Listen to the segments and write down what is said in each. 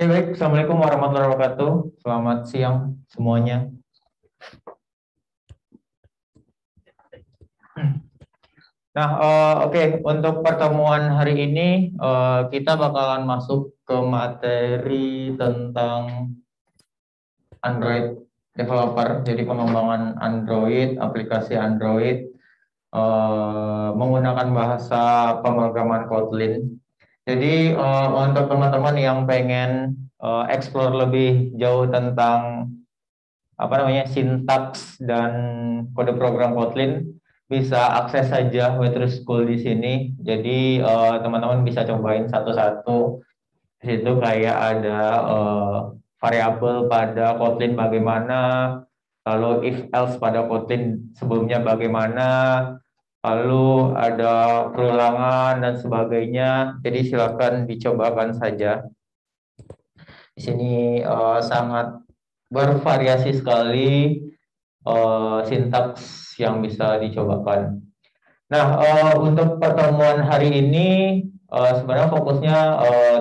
Oke, baik. Assalamualaikum warahmatullahi wabarakatuh. Selamat siang semuanya. Nah, oke. Untuk pertemuan hari ini, kita bakalan masuk ke materi tentang Android developer, jadi pengembangan Android, aplikasi Android, menggunakan bahasa pemrograman Kotlin. Jadi, untuk teman-teman yang pengen explore lebih jauh tentang sintaks dan kode program Kotlin, bisa akses saja Waitrose School di sini. Jadi teman-teman bisa cobain satu-satu. Di situ kayak ada variabel pada Kotlin bagaimana, lalu if else pada Kotlin sebelumnya bagaimana, lalu ada perulangan dan sebagainya. Jadi silakan dicobakan saja. Di sini sangat bervariasi sekali sintaks yang bisa dicobakan. Nah, untuk pertemuan hari ini sebenarnya fokusnya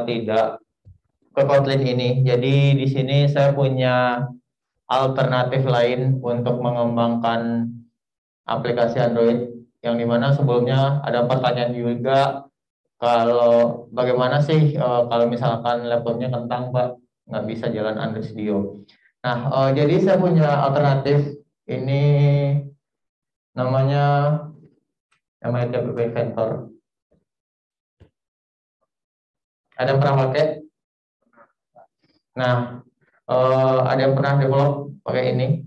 tidak ke Kotlin ini. Jadi di sini saya punya alternatif lain untuk mengembangkan aplikasi Android, yang dimana sebelumnya ada pertanyaan juga, kalau bagaimana sih kalau misalkan laptopnya kentang, Pak, nggak bisa jalan Android Studio. Nah, jadi saya punya alternatif ini, namanya MIT App Inventor. Ada yang pernah pakai? Nah, ada yang pernah develop pakai ini?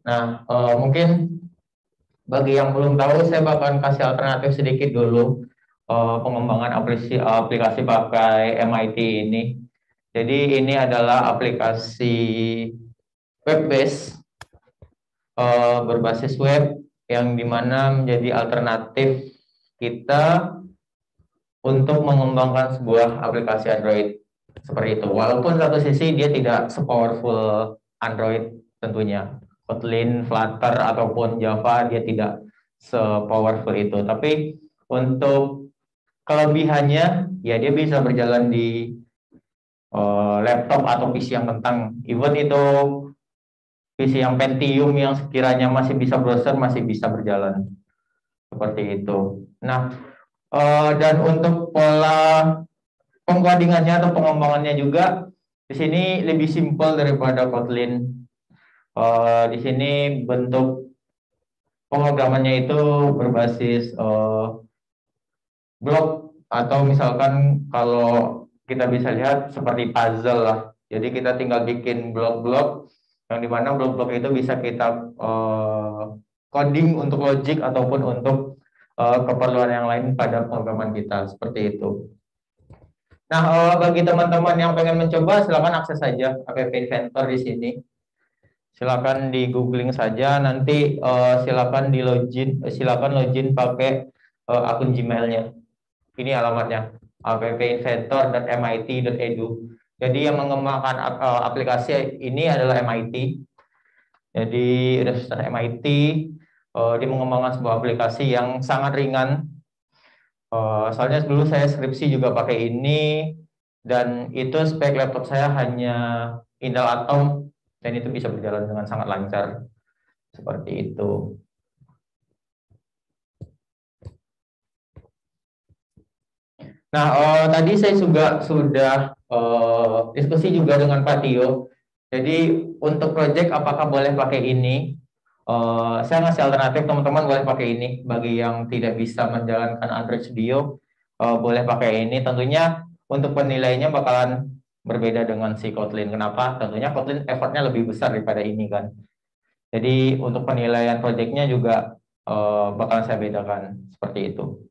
Nah, mungkin bagi yang belum tahu, saya bakalan kasih alternatif sedikit dulu pengembangan aplikasi pakai MIT ini. Jadi ini adalah aplikasi web based, berbasis web, yang dimana menjadi alternatif kita untuk mengembangkan sebuah aplikasi Android seperti itu. Walaupun satu sisi dia tidak sepowerful Android tentunya. Kotlin, Flutter, ataupun Java dia tidak sepowerful itu. Tapi untuk kelebihannya, ya dia bisa berjalan di laptop atau PC yang kentang. Even itu PC yang Pentium yang sekiranya masih bisa browser, masih bisa berjalan. Seperti itu. Nah, dan untuk pola pengkodingannya atau pengembangannya juga di sini lebih simpel daripada Kotlin. Di sini bentuk pemrogramannya itu berbasis blok, atau misalkan kalau kita bisa lihat seperti puzzle lah. Jadi kita tinggal bikin blok-blok, yang dimana blok-blok itu bisa kita coding untuk logic ataupun untuk keperluan yang lain pada pemrograman kita, seperti itu. Nah, bagi teman-teman yang pengen mencoba, silakan akses saja App Inventor di sini. Silakan di googling saja, nanti silakan login pakai akun Gmail-nya. Ini alamatnya, appinventor.mit.edu. Jadi yang mengembangkan aplikasi ini adalah MIT. Jadi Universitas MIT, dia mengembangkan sebuah aplikasi yang sangat ringan. Soalnya dulu saya skripsi juga pakai ini, dan itu spek laptop saya hanya Intel Atom, dan itu bisa berjalan dengan sangat lancar. Seperti itu. Nah, tadi saya juga sudah diskusi juga dengan Pak Tio. Jadi untuk project apakah boleh pakai ini? Saya ngasih alternatif, teman-teman boleh pakai ini. Bagi yang tidak bisa menjalankan Android Studio, boleh pakai ini. Tentunya untuk penilaiannya bakalan berbeda dengan si Kotlin. Kenapa? Tentunya Kotlin effortnya lebih besar daripada ini kan. Jadi untuk penilaian projectnya juga bakalan saya bedakan seperti itu.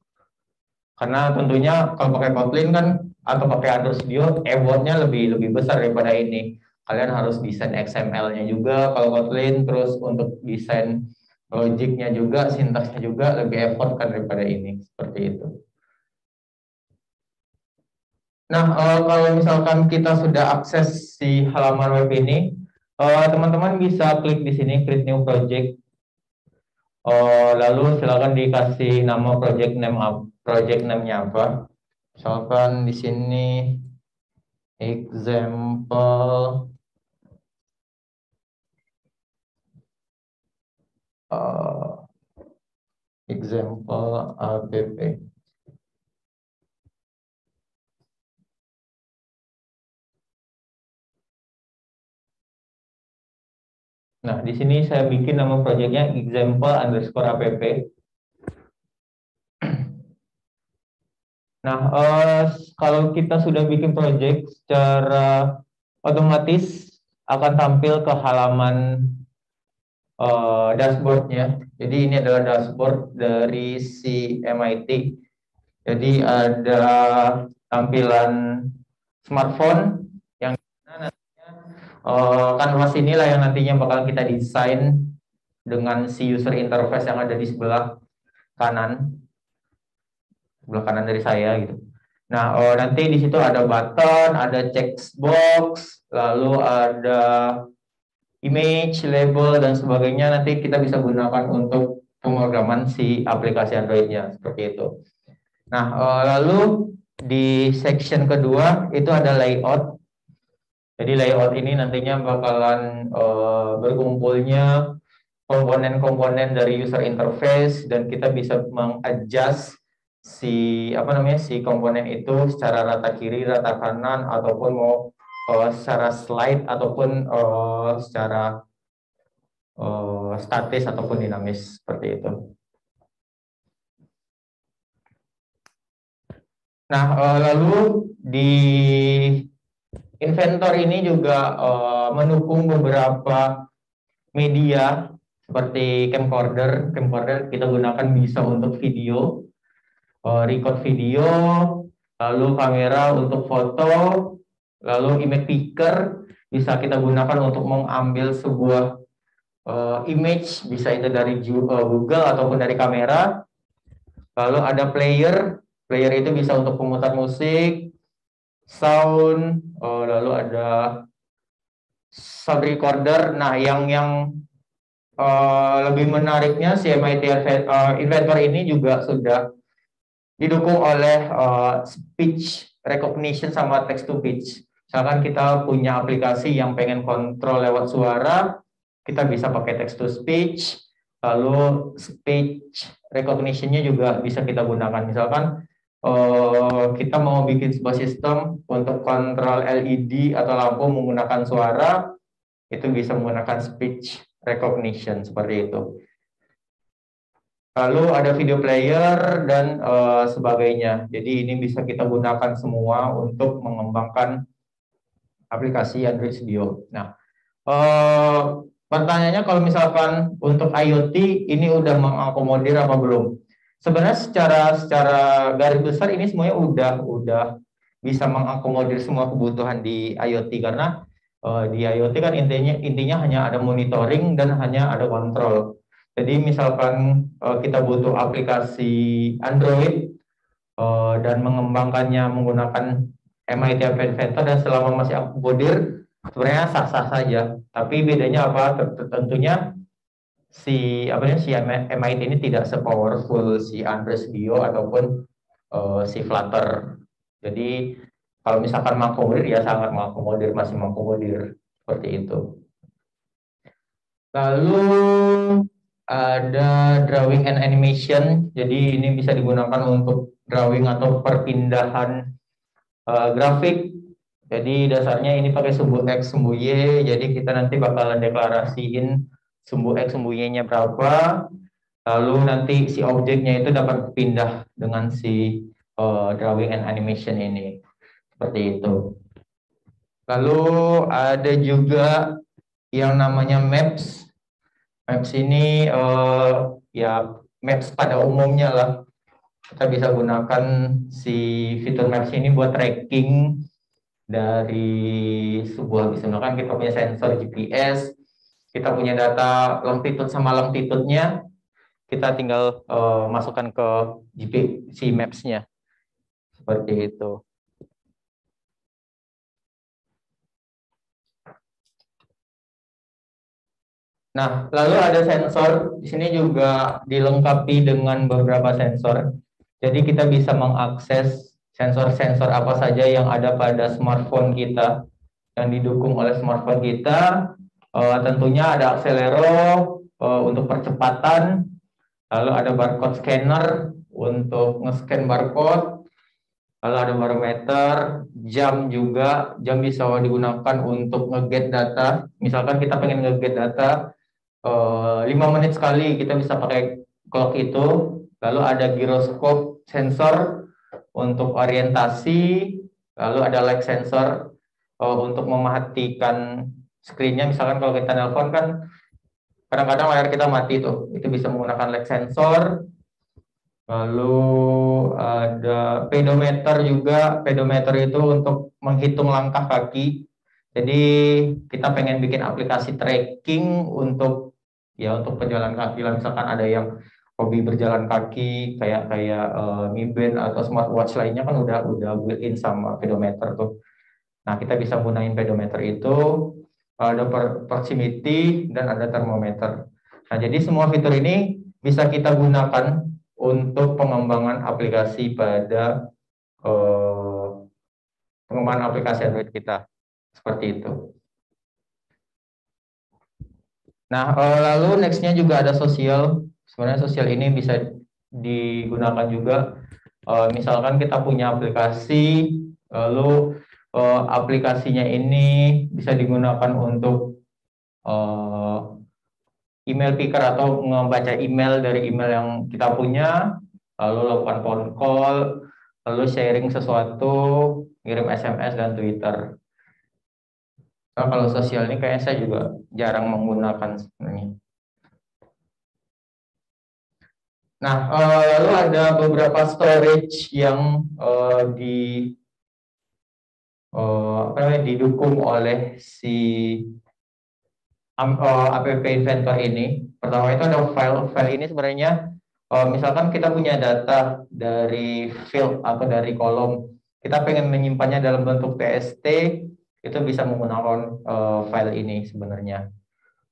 Karena tentunya kalau pakai Kotlin kan atau pakai Android Studio, effortnya lebih besar daripada ini. Kalian harus desain XML-nya juga kalau Kotlin, terus untuk desain logiknya juga, sintaksnya juga lebih effort kan daripada ini, seperti itu. Nah, kalau misalkan kita sudah akses si halaman web ini, teman-teman bisa klik di sini create new project. Lalu silakan dikasih nama project name-nya apa. Misalkan di sini example example app. Nah, di sini saya bikin nama proyeknya example_app. Nah, kalau kita sudah bikin project, secara otomatis akan tampil ke halaman dashboardnya. Jadi ini adalah dashboard dari si MIT. Jadi ada tampilan smartphone yang nantinya kanvas inilah yang nantinya bakal kita desain dengan si user interface yang ada di sebelah kanan dari saya gitu. Nah, nanti di situ ada button, ada text box, lalu ada image, label, dan sebagainya. Nanti kita bisa gunakan untuk pemrograman si aplikasi Android-nya, seperti itu. Nah, lalu di section kedua itu ada layout. Jadi layout ini nantinya bakalan berkumpulnya komponen-komponen dari user interface, dan kita bisa mengadjust si si komponen itu secara rata kiri, rata kanan, ataupun mau secara slide ataupun secara statis ataupun dinamis, seperti itu. Nah, lalu di Inventor ini juga mendukung beberapa media seperti camcorder. Camcorder kita gunakan bisa untuk video, record video, lalu kamera untuk foto, lalu image picker bisa kita gunakan untuk mengambil sebuah image, bisa itu dari Google ataupun dari kamera. Lalu ada player itu bisa untuk pemutar musik, sound, lalu ada sound recorder. Nah, yang lebih menariknya si MIT Inventor ini juga sudah didukung oleh speech recognition sama text to speech. Misalkan kita punya aplikasi yang pengen kontrol lewat suara, kita bisa pakai text to speech, lalu speech recognition-nya juga bisa kita gunakan. Misalkan kita mau bikin sebuah sistem untuk kontrol LED atau lampu menggunakan suara, itu bisa menggunakan speech recognition, seperti itu. Lalu ada video player dan sebagainya. Jadi ini bisa kita gunakan semua untuk mengembangkan aplikasi Android Studio. Nah, pertanyaannya kalau misalkan untuk IoT ini udah mengakomodir apa belum? Sebenarnya secara garis besar ini semuanya udah bisa mengakomodir semua kebutuhan di IoT, karena di IoT kan intinya hanya ada monitoring dan hanya ada kontrol. Jadi misalkan kita butuh aplikasi Android dan mengembangkannya menggunakan MIT Inventor dan selama masih akomodir, sebenarnya sah-sah saja. Tapi bedanya apa? Tentunya si MIT ini tidak se-powerful si Android Studio ataupun si Flutter. Jadi kalau misalkan mengakomodir, ya sangat mengakomodir, masih mengakomodir, seperti itu. Lalu ada drawing and animation. Jadi ini bisa digunakan untuk drawing atau perpindahan grafik. Jadi dasarnya ini pakai sumbu X, sumbu Y. Jadi kita nanti bakalan deklarasiin sumbu X, sumbu Y-nya berapa. Lalu nanti si objeknya itu dapat pindah dengan si drawing and animation ini. Seperti itu. Lalu ada juga yang namanya maps. Maps ini ya maps pada umumnya lah. Kita bisa gunakan si fitur maps ini buat tracking dari sebuah, misalkan kita punya sensor GPS, kita punya data longitude sama longitude-nya, kita tinggal masukkan ke si maps-nya. Seperti itu. Nah, lalu ada sensor. Di sini juga dilengkapi dengan beberapa sensor. Jadi kita bisa mengakses sensor-sensor apa saja yang ada pada smartphone kita, yang didukung oleh smartphone kita. Tentunya ada akselero untuk percepatan, lalu ada barcode scanner untuk nge-scan barcode, lalu ada barometer, jam juga. Jam bisa digunakan untuk nge-get data. Misalkan kita pengen nge-get data 5 menit sekali, kita bisa pakai clock itu. Lalu ada giroskop sensor untuk orientasi, lalu ada light sensor untuk mematikan screen-nya. Misalkan kalau kita nelpon kan kadang-kadang layar kita mati tuh, itu bisa menggunakan light sensor. Lalu ada pedometer juga. Pedometer itu untuk menghitung langkah kaki. Jadi kita pengen bikin aplikasi tracking untuk untuk pejalan kaki lah. Misalkan ada yang hobi berjalan kaki kayak Mi Band atau smartwatch lainnya kan udah built-in sama pedometer tuh. Nah, kita bisa gunain pedometer itu, ada proximity dan ada thermometer. Nah, jadi semua fitur ini bisa kita gunakan untuk pengembangan aplikasi pada pengembangan aplikasi Android kita. Seperti itu. Nah, lalu nextnya juga ada sosial. Sebenarnya sosial ini bisa digunakan juga. Misalkan kita punya aplikasi, lalu aplikasinya ini bisa digunakan untuk email picker atau membaca email dari email yang kita punya, lalu lakukan phone call, lalu sharing sesuatu, ngirim SMS dan Twitter. Nah, kalau sosial ini kayaknya saya juga jarang menggunakan sebenarnya. Nah, lalu ada beberapa storage yang didukung oleh si app inventor ini. Pertama itu ada file ini sebenarnya misalkan kita punya data dari field atau dari kolom, kita pengen menyimpannya dalam bentuk TXT, itu bisa menggunakan file ini sebenarnya.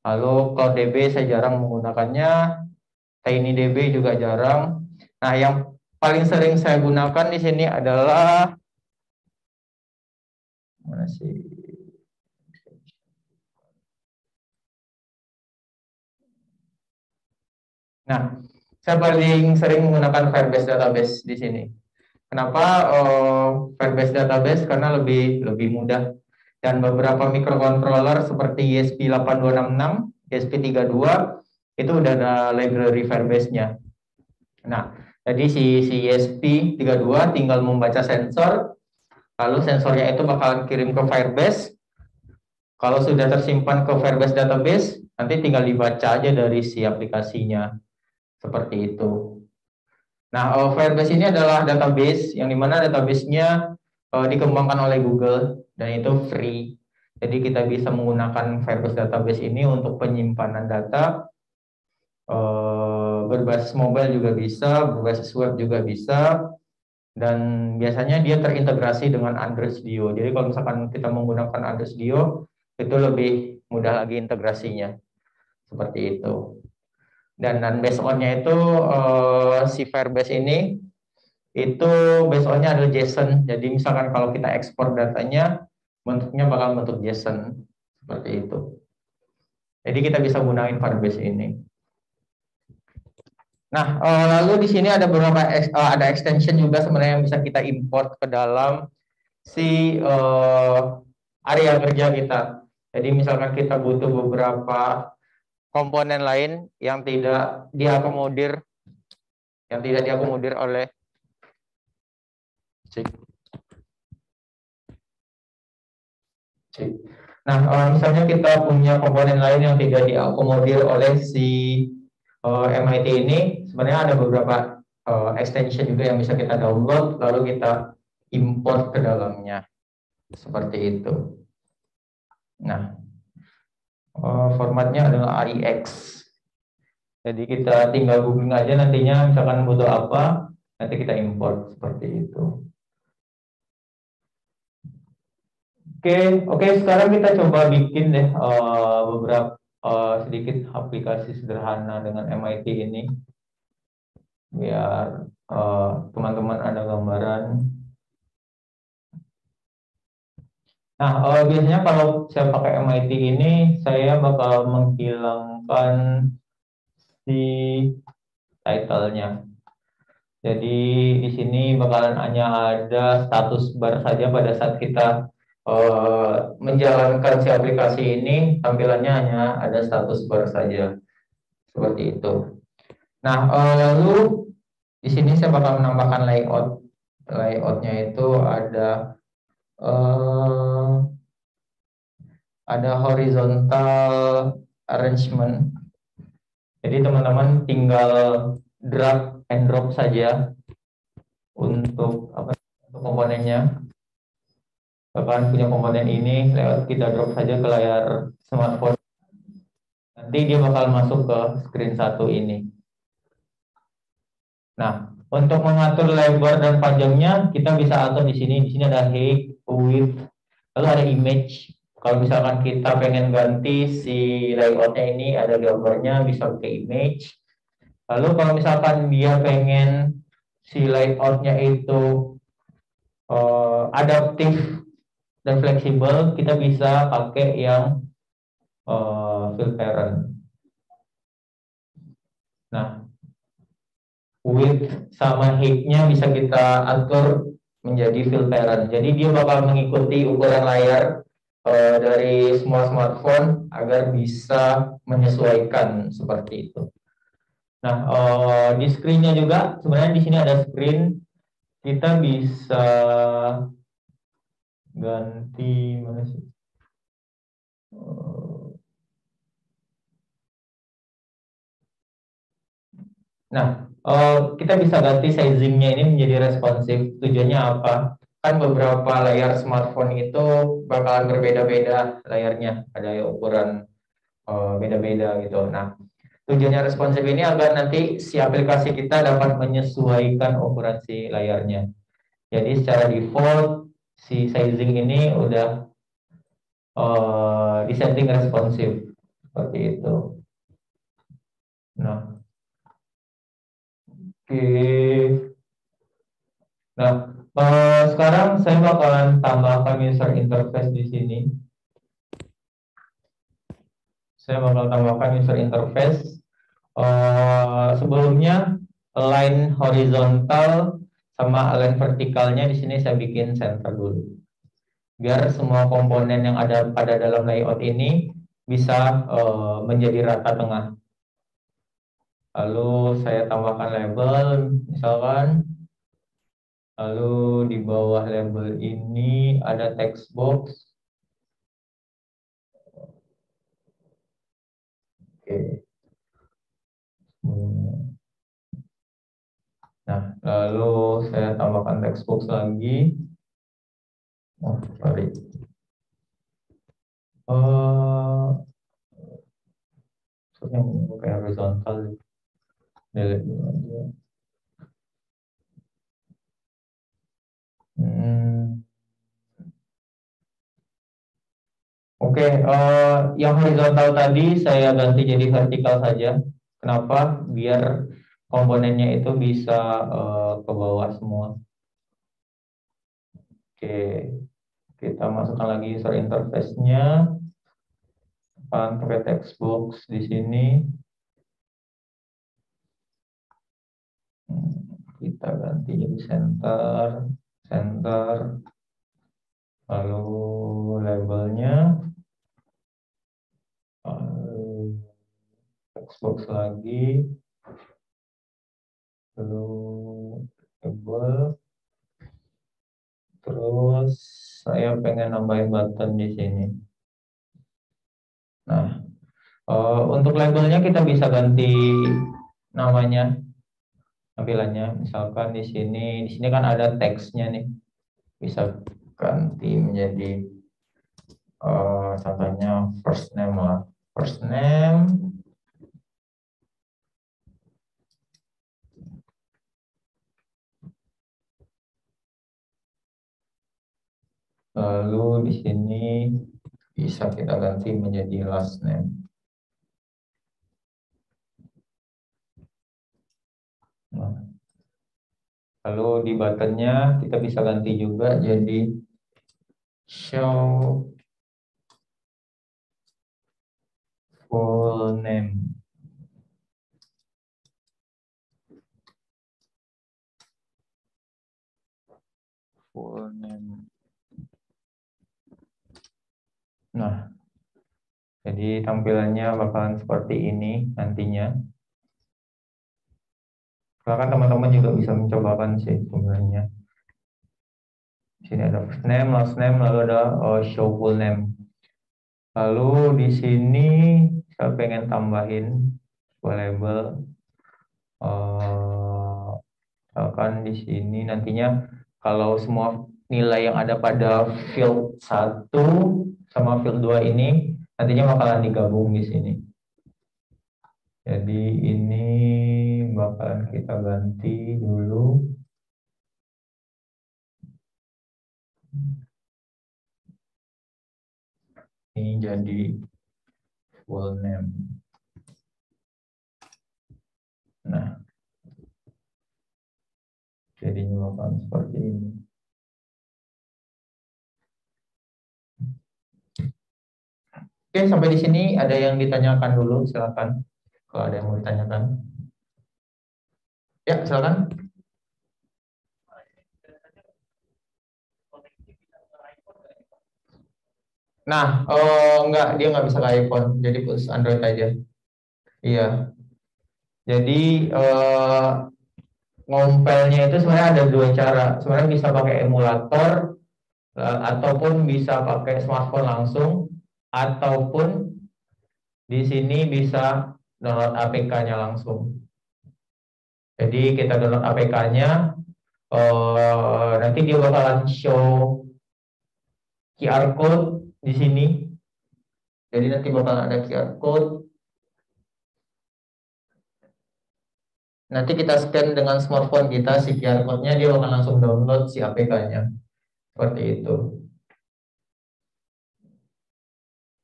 Lalu CloudDB saya jarang menggunakannya, TinyDB juga jarang. Nah, yang paling sering saya gunakan di sini adalah mana sih? Nah, saya paling sering menggunakan Firebase database di sini. Kenapa Firebase database? Karena lebih mudah, dan beberapa microcontroller seperti ESP8266, ESP32 itu udah ada library Firebase-nya. Nah, jadi si ESP32 tinggal membaca sensor, lalu sensornya itu bakalan kirim ke Firebase. Kalau sudah tersimpan ke Firebase database, nanti tinggal dibaca aja dari si aplikasinya. Seperti itu. Nah, Firebase ini adalah database yang dimana database-nya dikembangkan oleh Google dan itu free. Jadi kita bisa menggunakan Firebase database ini untuk penyimpanan data, berbasis mobile juga bisa, berbasis web juga bisa, dan biasanya dia terintegrasi dengan Android Studio. Jadi kalau misalkan kita menggunakan Android Studio, itu lebih mudah lagi integrasinya. Seperti itu. Dan based on-nya itu si Firebase ini itu based on-nya adalah JSON. Jadi misalkan kalau kita ekspor datanya, bentuknya bakal bentuk JSON seperti itu. Jadi kita bisa gunain Firebase ini. Nah, lalu di sini ada beberapa ada extension juga sebenarnya yang bisa kita import ke dalam si area kerja kita. Jadi misalkan kita butuh beberapa komponen lain yang tidak diakomodir oleh Nah, misalnya kita punya komponen lain yang tidak diakomodir oleh si MIT ini, sebenarnya ada beberapa extension juga yang bisa kita download lalu kita import ke dalamnya. Seperti itu. Nah, formatnya adalah AIX. Jadi kita tinggal googling aja nantinya misalkan butuh apa, nanti kita import seperti itu. Oke, sekarang kita coba bikin deh beberapa sedikit aplikasi sederhana dengan MIT ini, biar teman-teman ada gambaran. Nah, biasanya kalau saya pakai MIT ini, saya bakal menghilangkan si title-nya. Jadi di sini bakalan hanya ada status bar saja pada saat kita menjalankan si aplikasi ini, tampilannya hanya ada status bar saja seperti itu. Nah, lalu di sini saya bakal menambahkan layout. Layoutnya itu eh, ada horizontal arrangement. Jadi teman-teman tinggal drag and drop saja untuk apa untuk komponennya. Bahkan punya komponen ini lewat kita drop saja ke layar smartphone. Nanti dia bakal masuk ke screen satu ini. Nah, untuk mengatur lebar dan panjangnya kita bisa atur di sini. Di sini ada height, width, lalu ada image. Kalau misalkan kita pengen ganti si layoutnya ini ada gambarnya bisa pakai image. Lalu kalau misalkan dia pengen si layoutnya itu adaptif dan fleksibel, kita bisa pakai yang fill parent. Nah, width sama height-nya bisa kita atur menjadi fill parent. Jadi dia bakal mengikuti ukuran layar dari semua smartphone agar bisa menyesuaikan seperti itu. Nah, di screen-nya juga sebenarnya di sini ada screen, kita bisa ganti mana sih? Nah, kita bisa ganti sizing-nya ini menjadi responsif. Tujuannya apa? Kan beberapa layar smartphone itu bakalan berbeda-beda layarnya, ada yang ukuran beda-beda gitu. Nah, tujuannya responsif ini agar nanti si aplikasi kita dapat menyesuaikan ukuran si layarnya. Jadi secara default si sizing ini udah disetting responsif seperti itu. Nah, oke. Nah, sekarang saya bakalan tambahkan user interface di sini. Saya bakal tambahkan user interface. Sebelumnya line horizontal sama line vertikalnya di sini saya bikin center dulu. Biar semua komponen yang ada pada dalam layout ini bisa menjadi rata tengah. Lalu saya tambahkan label, misalkan. Lalu di bawah label ini ada text box. Oke. Nah, lalu saya tambahkan text box lagi. Oh, sorry. Yang kayak horizontal. Delete dulu aja. Oke, yang horizontal tadi saya ganti jadi vertikal saja. Kenapa? Biar komponennya itu bisa ke bawah semua. Oke, kita masukkan lagi user interface-nya. Pakai text box di sini. Kita ganti jadi center, center. Lalu labelnya. Text box lagi. Lalu label. Terus saya pengen nambahin button di sini. Nah, untuk labelnya kita bisa ganti namanya, tampilannya. Misalkan di sini kan ada teksnya nih, bisa ganti menjadi contohnya first name lah, first name. Lalu di sini bisa kita ganti menjadi last name. Nah, lalu di buttonnya kita bisa ganti juga jadi show full name. Full name. Nah, jadi tampilannya bakalan seperti ini nantinya. Silakan teman-teman juga bisa mencobakan sih sebenarnya. Di sini ada first name, last name, lalu ada show full name. Lalu di sini saya pengen tambahin sebuah label. Misalkan di sini nantinya kalau semua nilai yang ada pada field 1 sama field 2 ini nantinya bakalan digabung di sini. Jadi ini bakalan kita ganti dulu. Ini jadi full name. Nah, jadinya bakalan seperti ini. Oke, sampai di sini ada yang ditanyakan dulu, silakan. Kalau ada yang mau ditanyakan. Ya, silakan. Nah, enggak, dia nggak bisa ke iPhone, jadi khusus Android aja. Iya, jadi ngompelnya itu sebenarnya ada dua cara. Sebenarnya bisa pakai emulator, ataupun bisa pakai smartphone langsung, ataupun di sini bisa download APK-nya langsung. Jadi kita download APK-nya, nanti dia bakalan show QR code di sini. Jadi nanti bakal ada QR code. Nanti kita scan dengan smartphone kita si QR code-nya, dia bakal langsung download si APK-nya. Seperti itu.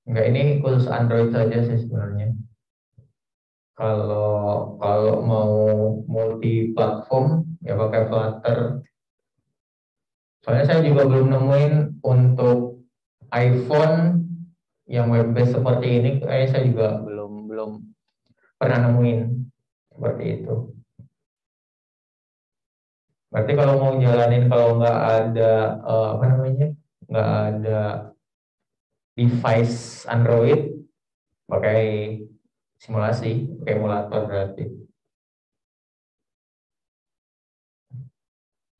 Enggak, ini khusus Android saja sih sebenarnya. Kalau kalau mau multi platform ya pakai Flutter. Soalnya saya juga belum nemuin untuk iPhone yang web based seperti ini. Saya juga belum belum pernah nemuin seperti itu. Berarti kalau mau jalanin, kalau nggak ada apa namanya, nggak ada device Android, pakai simulasi, pakai emulator berarti.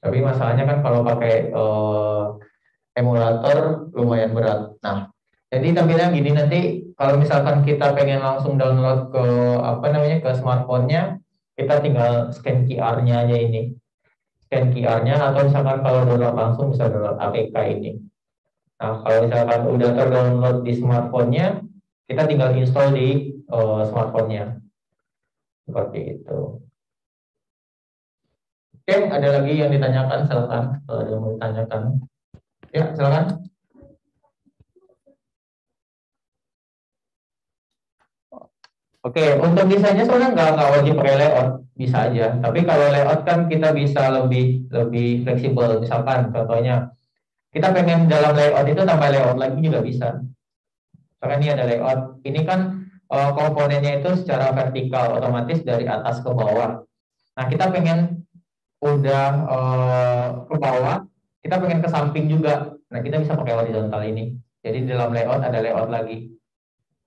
Tapi masalahnya kan kalau pakai emulator lumayan berat. Nah, jadi tampilnya gini nanti kalau misalkan kita pengen langsung download ke apa namanya, ke smartphone-nya, kita tinggal scan QR-nya aja ini. Scan QR-nya, atau misalkan kalau download langsung bisa download APK ini. Nah, kalau misalkan udah terdownload di smartphone-nya, kita tinggal install di smartphone-nya. Seperti itu. Oke, ada lagi yang ditanyakan, silakan. Kalau ada yang mau ditanyakan. Ya, silakan. Oke, untuk desainnya sebenarnya nggak wajib pakai layout, bisa aja. Tapi kalau layout kan kita bisa lebih lebih fleksibel. Misalkan contohnya kita pengen dalam layout itu tambah layout lagi juga bisa. Misalkan ini ada layout, ini kan komponennya itu secara vertikal, otomatis dari atas ke bawah. Nah, kita pengen udah ke bawah, kita pengen ke samping juga. Nah, kita bisa pakai horizontal ini. Jadi di dalam layout ada layout lagi.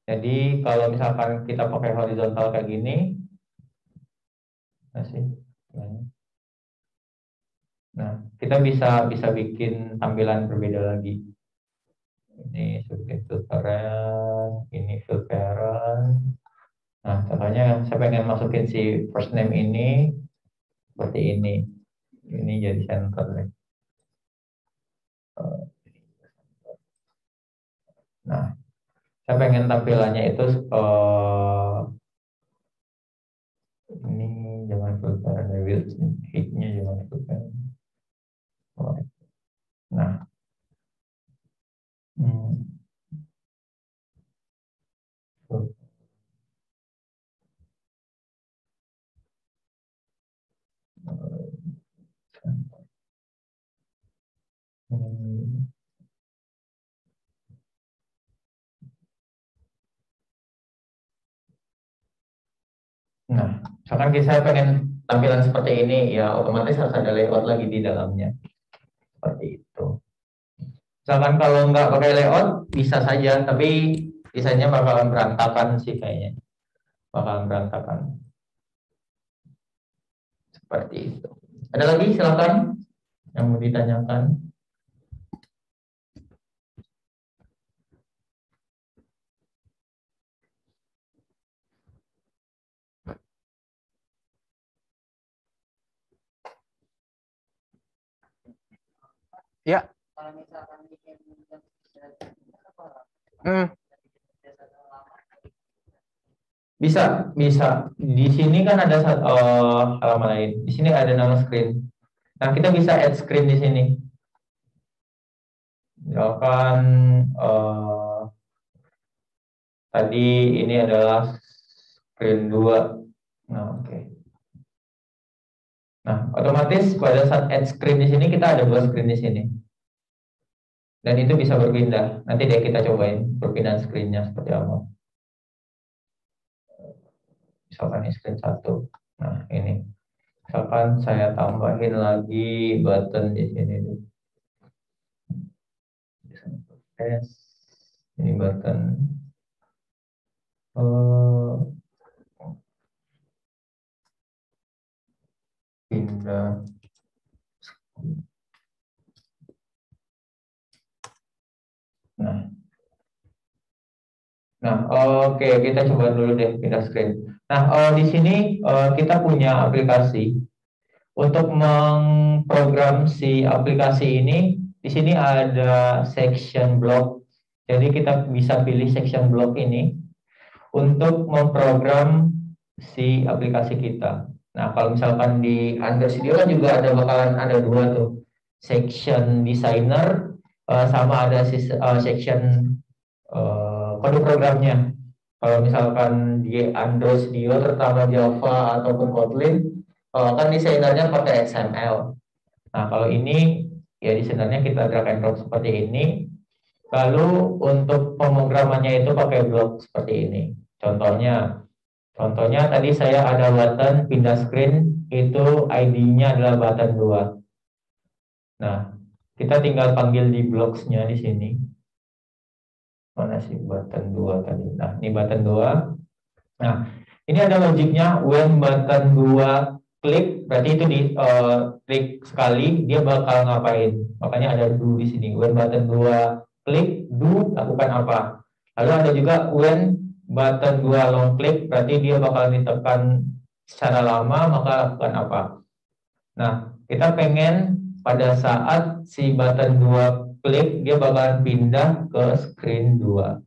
Jadi kalau misalkan kita pakai horizontal kayak gini, nah sih. Nah, kita bisa bisa bikin tampilan berbeda lagi. Ini bikin filteran, ini filteran. Nah, contohnya saya pengen masukin si first name ini seperti ini. Ini jadi center nih. Nah, saya pengen tampilannya itu ini jangan filteran width, height-nya jangan filteran. Nah, hmm, Nah, misalkan saya pengen tampilan seperti ini, ya otomatis harus ada layout lagi di dalamnya. Seperti itu. Misalkan kalau nggak pakai layout, bisa saja, tapi desainnya bakalan berantakan sih kayaknya. Bakalan berantakan. Seperti itu. Ada lagi silakan yang mau ditanyakan. Ya. Bisa, bisa. Di sini kan ada halaman lain. Di sini ada nama screen. Nah, kita bisa add screen di sini. Misalkan tadi ini adalah screen 2. Nah, oke. Nah, otomatis pada saat add screen di sini kita ada 2 screen di sini. Dan itu bisa berpindah. Nanti deh kita cobain perpindahan screen-nya seperti apa. Misalkan ini screen 1. Nah, ini. Misalkan saya tambahin lagi button di sini. Ini button. Pindah. Nah, oke, kita coba dulu deh pindah screen. Nah, di sini kita punya aplikasi untuk memprogram si aplikasi ini. Di sini ada section block. Jadi kita bisa pilih section block ini untuk memprogram si aplikasi kita. Nah, kalau misalkan di Android Studio kan juga bakalan ada 2 tuh, section designer sama ada section kode programnya. Kalau misalkan di Android Studio terutama Java ataupun Kotlin, kan desainernya pakai XML. Nah, kalau ini ya desainernya kita drag and drop seperti ini. Lalu untuk pemrogramannya itu pakai blok seperti ini. Contohnya tadi saya ada button pindah screen, itu ID-nya adalah button 2. Nah, kita tinggal panggil di blocks-nya di sini. Mana sih button 2 tadi? Nah, ini button 2. Nah, ini ada logiknya when button 2 klik, berarti itu di klik sekali dia bakal ngapain. Makanya ada do di sini. When button 2 klik, do lakukan apa. Lalu ada juga when button 2 long klik, berarti dia bakal ditekan secara lama, maka lakukan apa. Nah, kita pengen pada saat si button 2 klik, dia bakal pindah ke screen 2.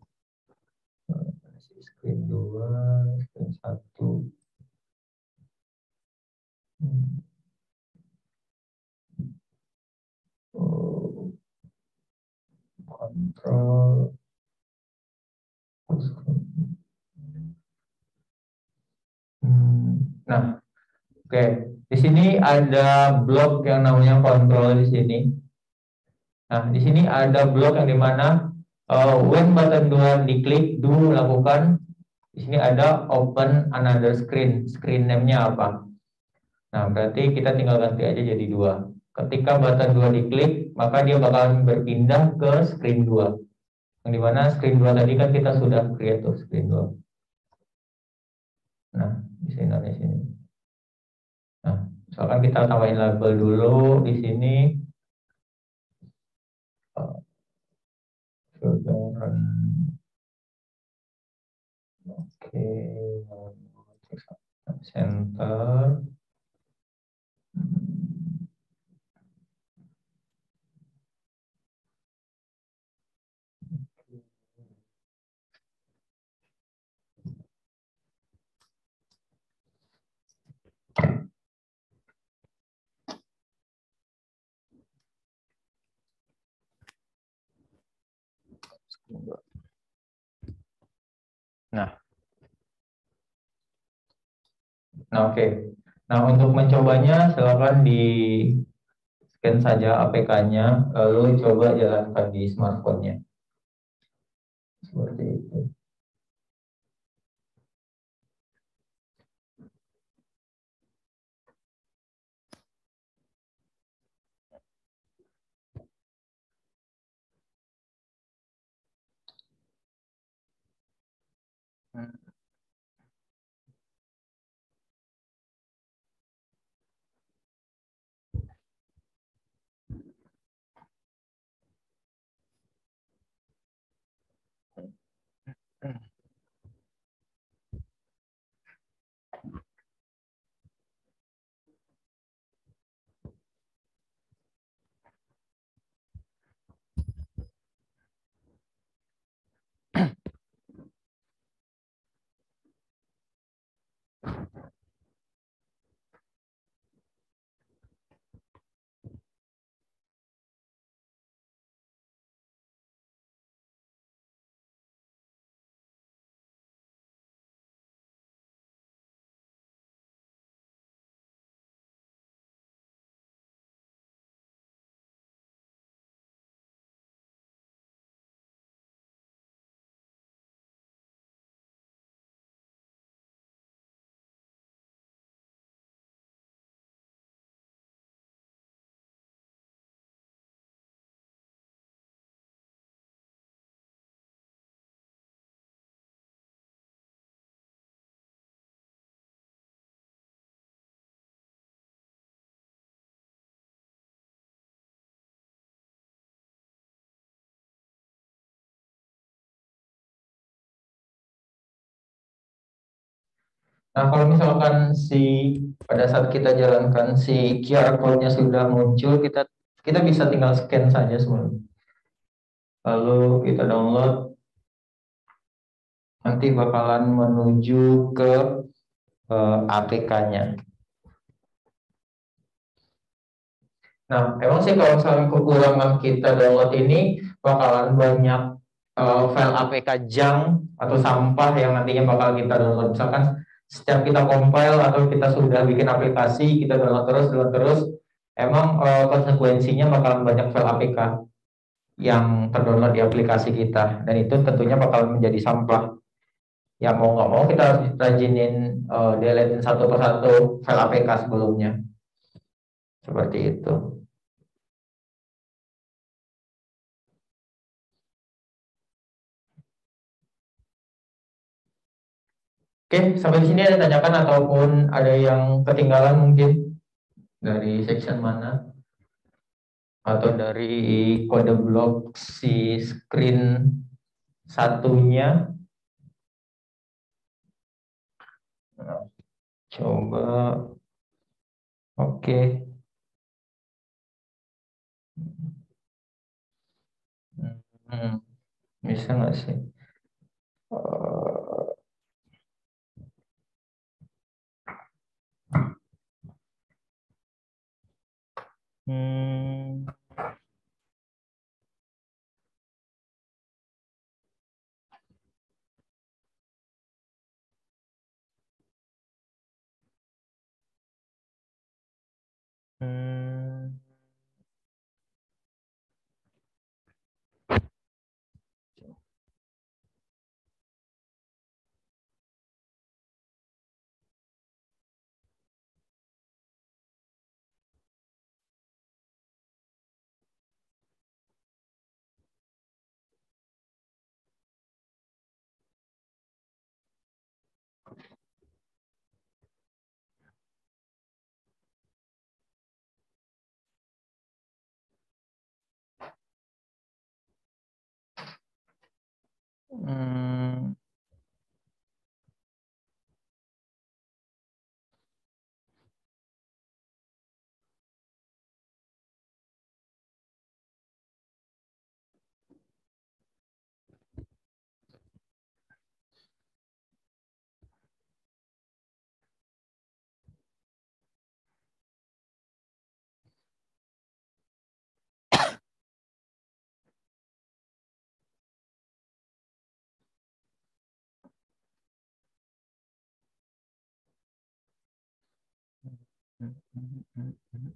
Screen 2, screen 1. Kontrol. Nah, oke. Di sini ada blok yang namanya kontrol di sini. Nah, di sini ada blok yang dimana when button 2 diklik, do lakukan. Di sini ada open another screen. Screen name-nya apa? Nah, berarti kita tinggal ganti aja jadi 2. Ketika button 2 diklik, maka dia bakalan berpindah ke screen 2. Yang dimana screen 2 tadi kan kita sudah create tuh screen 2. Nah, di sini. Nah, misalkan kita tambahin label dulu di sini. Oke, center. Nah, oke. Nah, untuk mencobanya silakan di scan saja APK-nya, lalu coba jalankan di smartphone-nya. Seperti itu. Nah, kalau misalkan pada saat kita jalankan si QR code-nya sudah muncul, kita bisa tinggal scan saja sebenarnya. Lalu kita download, nanti bakalan menuju ke APK-nya. Nah, emang sih kalau misalkan kekurangan kita download ini bakalan banyak file APK junk atau sampah yang nantinya bakal kita download. Misalkan setiap kita compile atau kita sudah bikin aplikasi, kita download terus, emang konsekuensinya bakalan banyak file APK yang terdownload di aplikasi kita, dan itu tentunya bakal menjadi sampah. Ya mau nggak mau kita harus rajinin deletein satu persatu file APK sebelumnya. Seperti itu. Oke, sampai di sini ada tanyakan ataupun ada yang ketinggalan mungkin dari section mana atau dari kode blok si screen satunya. Nah, coba, oke. Hmm, bisa nggak sih? Eh, hmm, hmm, hmm, hmm.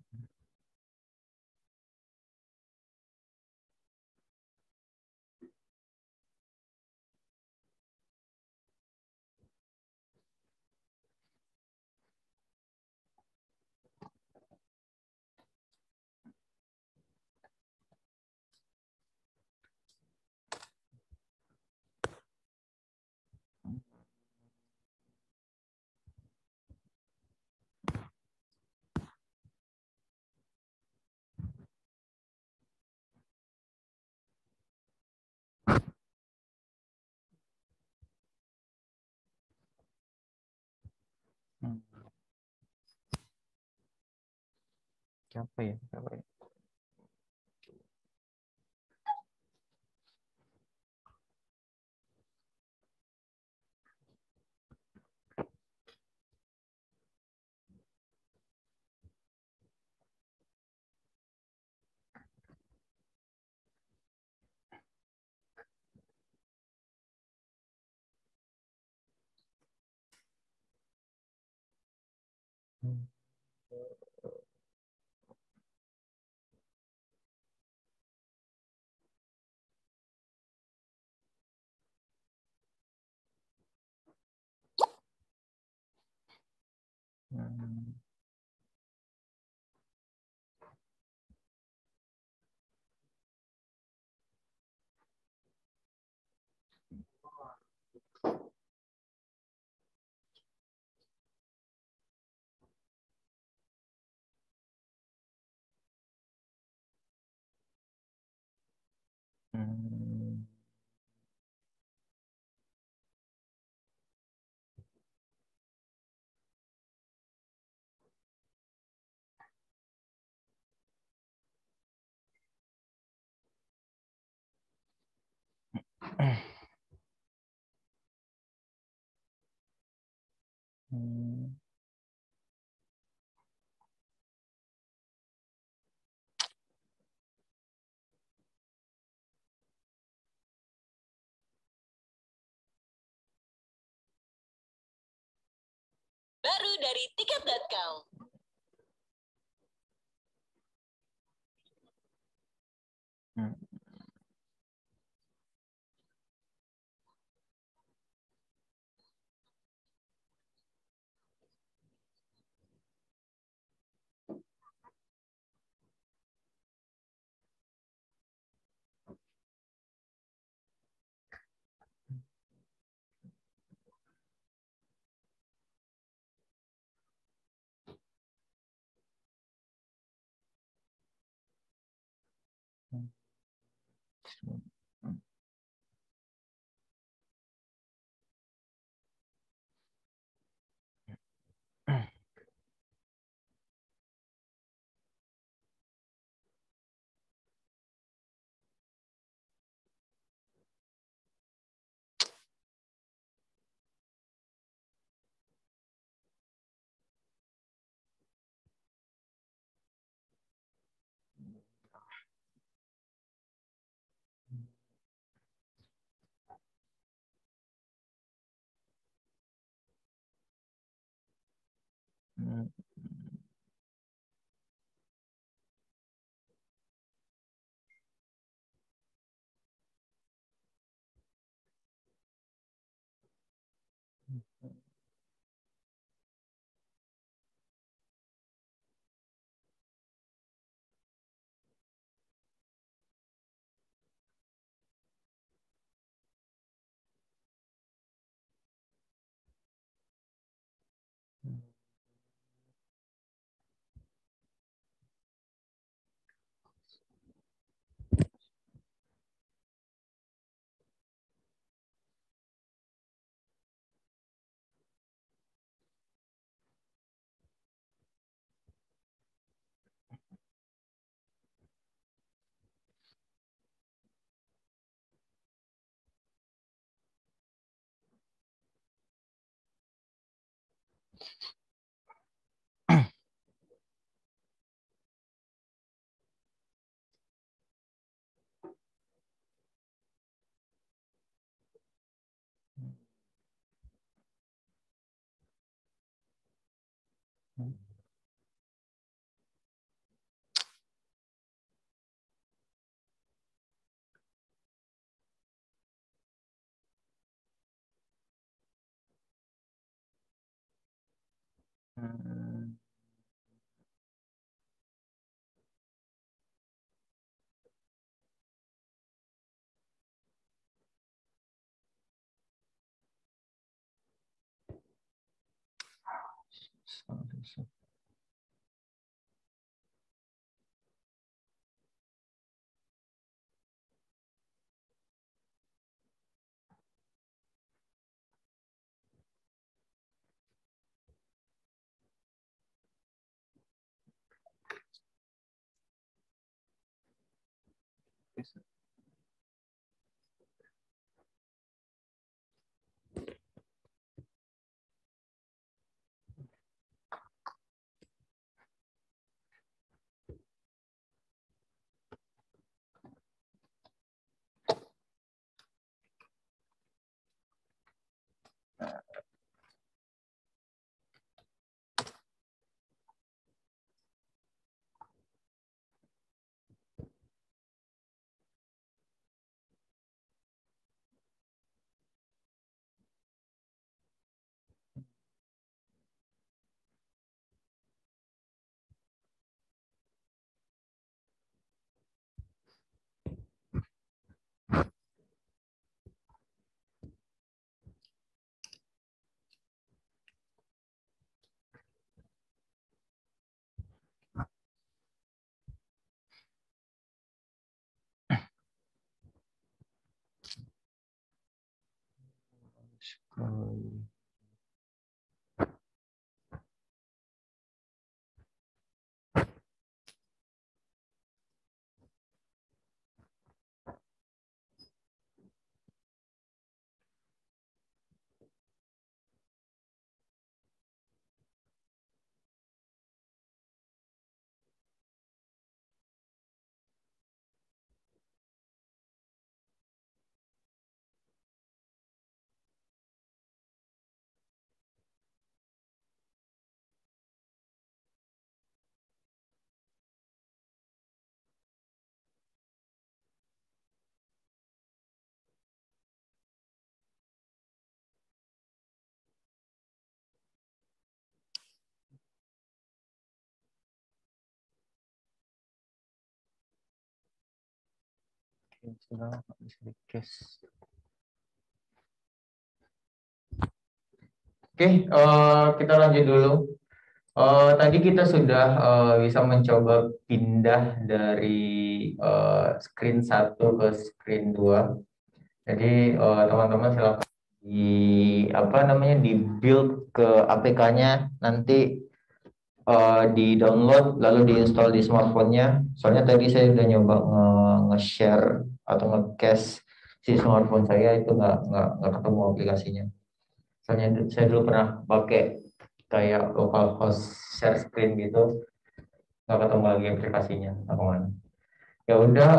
Hmm. Siapa ya? Siapa ya? Hmm. Hmm. Hmm. Hmm. Baru dari tiket.com. Hmm. Hmm. Hmm. Hmm. Hmm. Sudah bisa di case. Oke, kita lanjut dulu. Tadi kita sudah bisa mencoba pindah dari screen 1 ke screen 2. Jadi teman-teman silakan di build ke APK-nya, nanti di download lalu diinstal di smartphone-nya. Soalnya tadi saya udah nyoba nge-share atau nge-cache si smartphone saya, itu nggak ketemu aplikasinya. Soalnya saya dulu pernah pakai kayak localhost share screen gitu, nggak ketemu lagi aplikasinya kemana. Ya udah,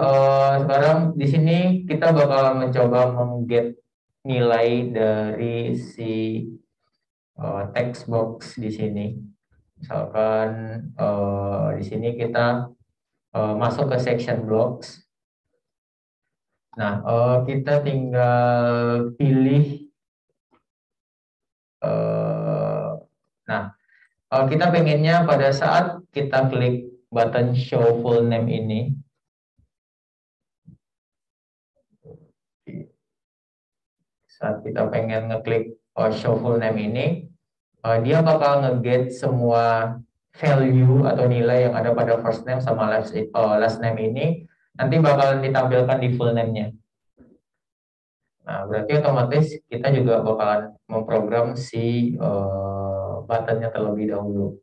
sekarang di sini kita bakal mencoba mengget nilai dari si text box di sini. Misalkan di sini kita masuk ke section blocks. Nah, kita tinggal pilih. Nah, kita pengennya pada saat kita klik button show full name ini, saat kita pengen ngeklik show full name ini, dia bakal nge-get semua value atau nilai yang ada pada first name sama last name ini, nanti bakal ditampilkan di full name-nya. Nah, berarti otomatis kita juga bakalan memprogram si buttonnya terlebih dahulu.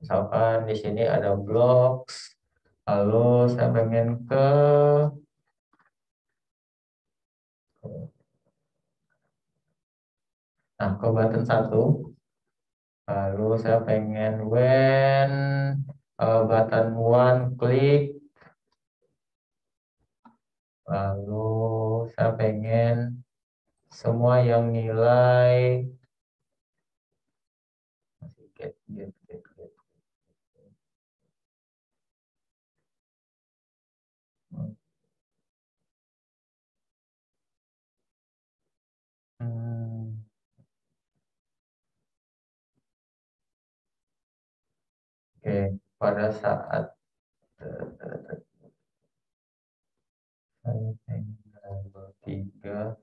Misalkan di sini ada blocks, lalu saya pengen ke button 1, lalu saya pengen when button 1 klik, lalu saya pengen semua yang nilai Oke, pada saat saya pengen level 3,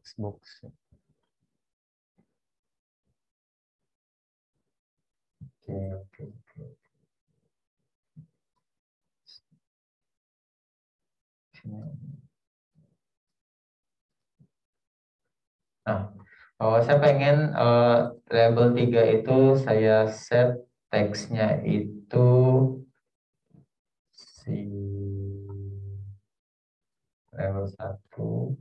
text box. Oke. Nah, saya pengen label 3 itu saya set teksnya itu si label 1.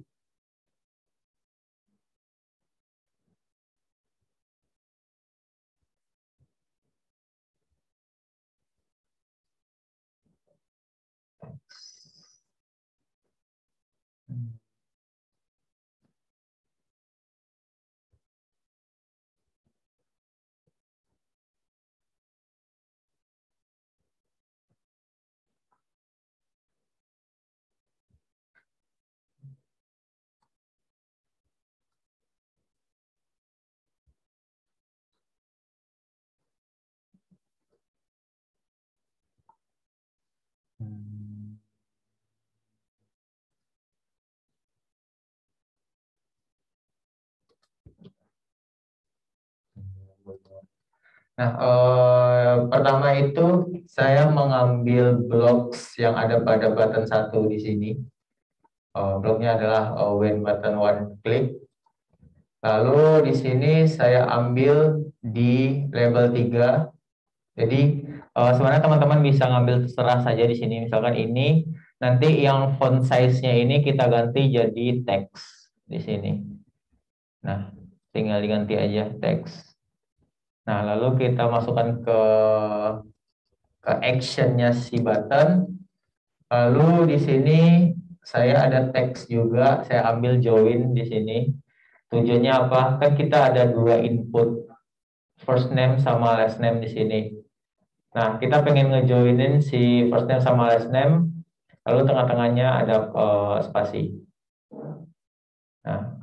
Nah, pertama itu saya mengambil blocks yang ada pada button 1 di sini. Bloknya adalah when button one click. Lalu di sini saya ambil di label 3. Jadi sebenarnya teman-teman bisa ngambil terserah saja di sini. Misalkan ini, nanti yang font size-nya ini kita ganti jadi teks di sini. Nah, tinggal diganti aja teks. Nah, lalu kita masukkan ke action-nya si button. Lalu di sini saya ada teks juga, saya ambil join di sini. Tujuannya apa? Kan kita ada 2 input, first name sama last name di sini. Nah, kita pengen ngejoinin si first name sama last name, lalu tengah-tengahnya ada spasi. Nah,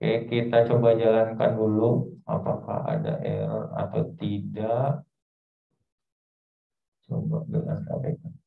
oke, kita coba jalankan dulu, apakah ada error atau tidak. Coba dengan KPK.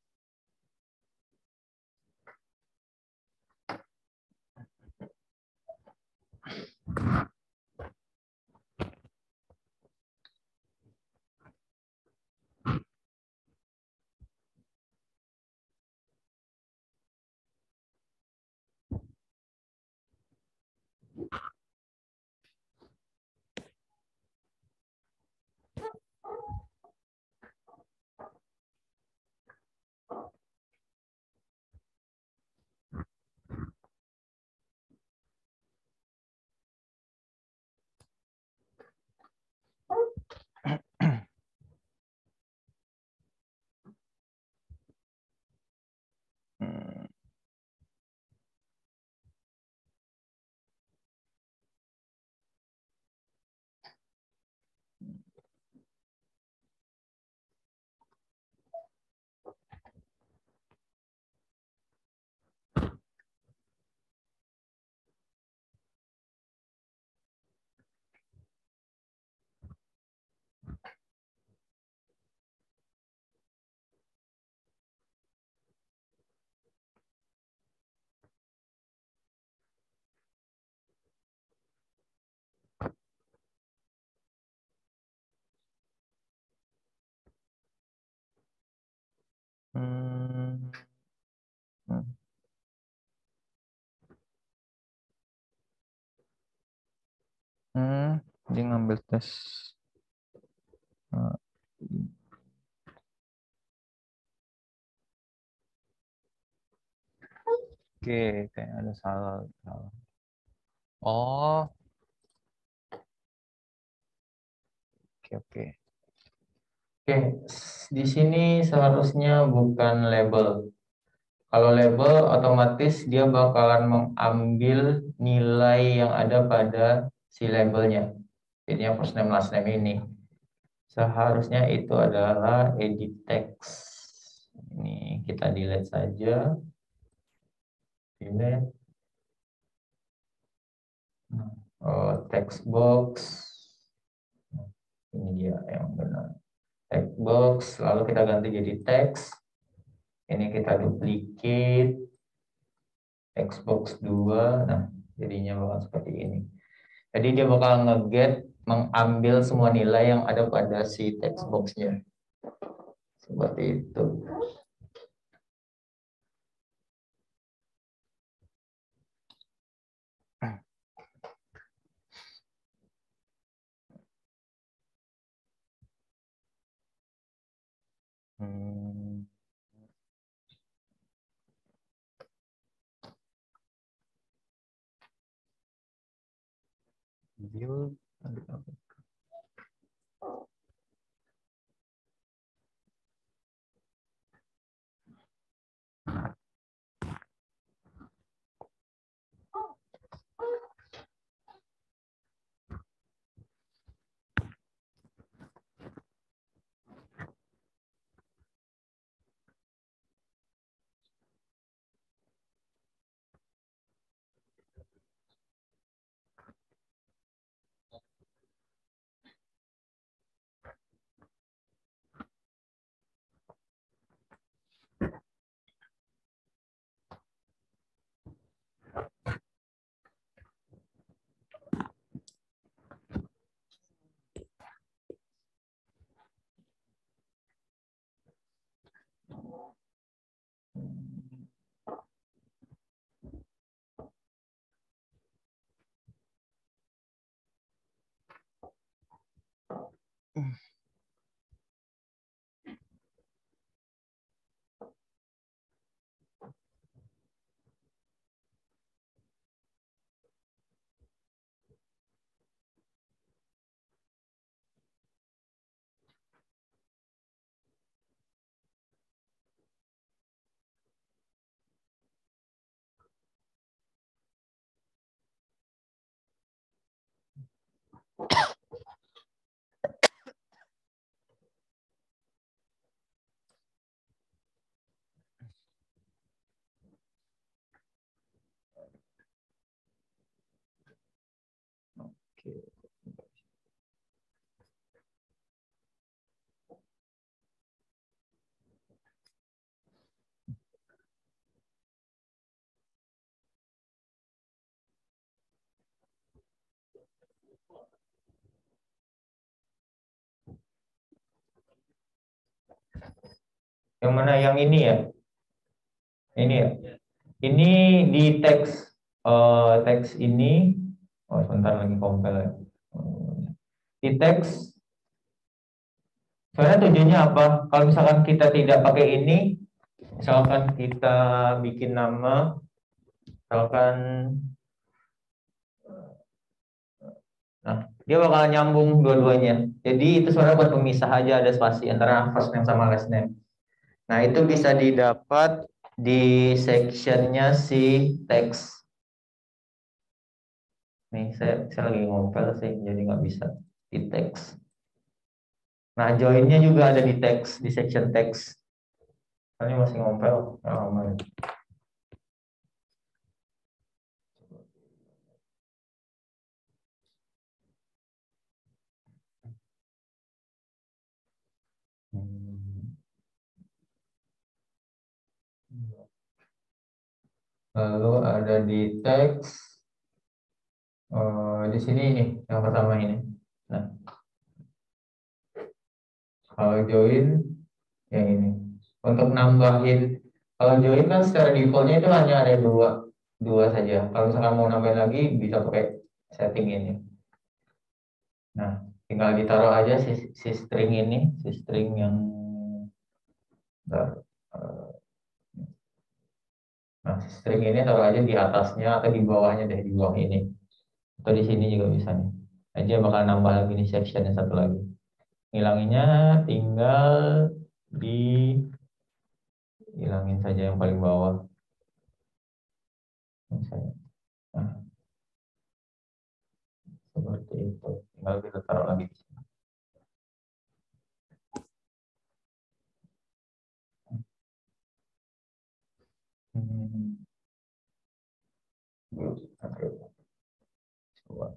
Dia ngambil tes. Oke, kayak ada salah. Oh, oke. Oke, di sini seharusnya bukan label. Kalau label otomatis dia bakalan mengambil nilai yang ada pada si labelnya. Jadi yang first name last name ini. Seharusnya itu adalah edit text. Ini kita delete saja. Delete. Text box. Ini dia yang benar. Text box, lalu kita ganti jadi teks. Ini kita duplicate. Xbox 2. Nah, jadinya bakal seperti ini. Jadi dia bakal nge-get, mengambil semua nilai yang ada pada si text box-nya. Seperti itu. Hmm. Build. Oke. Yang mana yang ini ya? Ini ya. Ini di teks ini. Oh, sebentar lagi compile ya. Di teks sebenarnya tujuannya apa? Kalau misalkan kita tidak pakai ini, misalkan kita bikin nama, misalkan, nah dia bakal nyambung dua-duanya. Jadi itu sebenarnya buat pemisah aja, ada spasi antara first name sama last name. Nah itu bisa didapat di sectionnya si teks. Nih saya lagi ngopel sih, jadi nggak bisa di teks. Nah joinnya juga ada di teks, di section teks. Ini masih ngopel, aman. Lalu ada di teks, di sini nih yang pertama ini. Nah, kalau join yang ini. Untuk nambahin, kalau join kan secara defaultnya itu hanya ada dua saja. Kalau misalkan mau nambahin lagi bisa pakai setting ini. Nah, tinggal ditaruh aja si string ini, si string yang nah, si string ini taruh aja di atasnya atau di bawahnya deh, di bawah ini. Atau di sini juga bisa nih. Aja bakal nambah lagi nih section yang satu lagi. Ngilanginnya tinggal hilangin saja yang paling bawah. Misalnya. Nah, seperti itu. Tinggal kita taruh lagi di sini. Coba.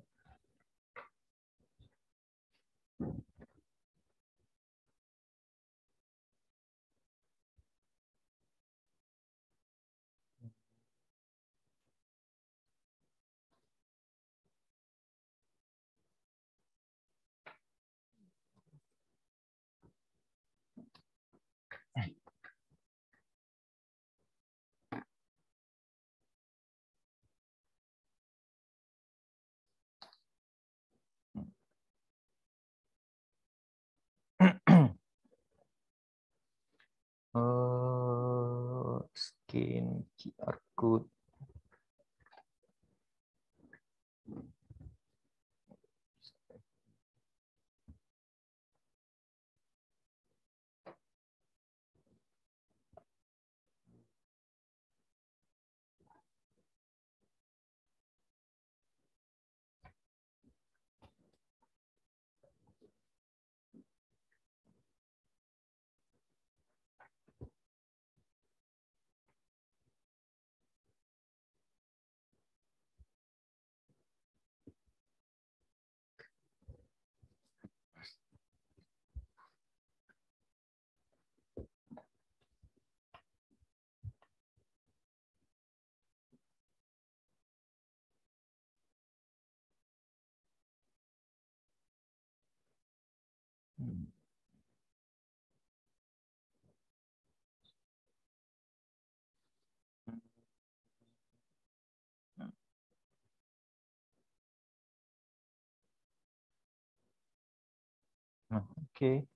Scan QR code. Nah, oke.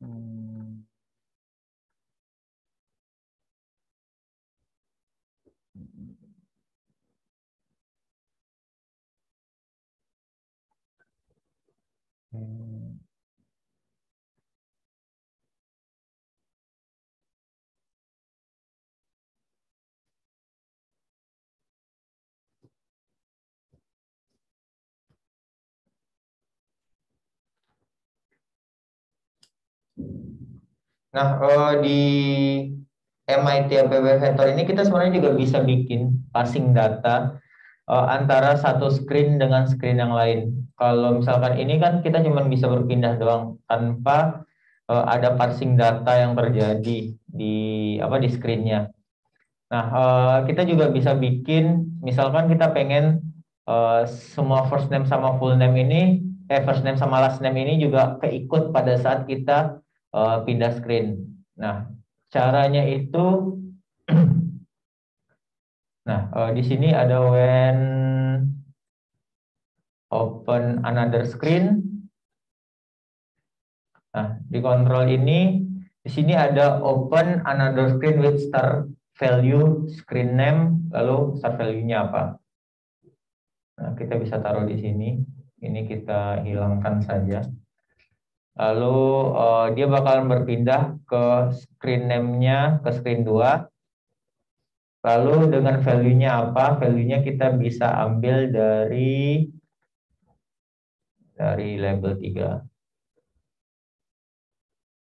Hmm. Hmm. Nah, di MIT APW Vector ini kita sebenarnya juga bisa bikin passing data antara satu screen dengan screen yang lain. Kalau misalkan ini kan kita cuma bisa berpindah doang tanpa ada parsing data yang terjadi di di screen-nya. Nah, kita juga bisa bikin, misalkan kita pengen semua first name sama full name ini, first name sama last name ini juga keikut pada saat kita pindah screen. Nah, caranya itu, nah di sini ada when open another screen. Nah, di kontrol ini, di sini ada open another screen with start value screen name, lalu start value-nya apa. Nah, kita bisa taruh di sini. Ini kita hilangkan saja. Lalu dia bakalan berpindah ke screen name-nya, ke screen 2. Lalu dengan value-nya apa? Value-nya kita bisa ambil dari label 3.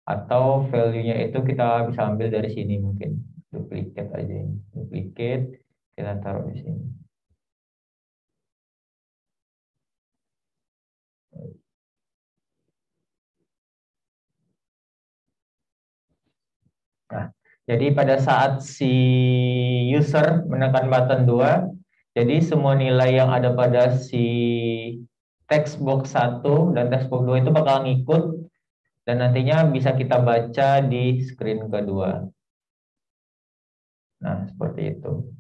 Atau value-nya itu kita bisa ambil dari sini mungkin. Duplicate aja ini. Duplicate, kita taruh di sini. Nah, jadi pada saat si user menekan button 2, jadi semua nilai yang ada pada si text box 1 dan text box 2 itu bakal ngikut dan nantinya bisa kita baca di screen kedua. Nah, seperti itu.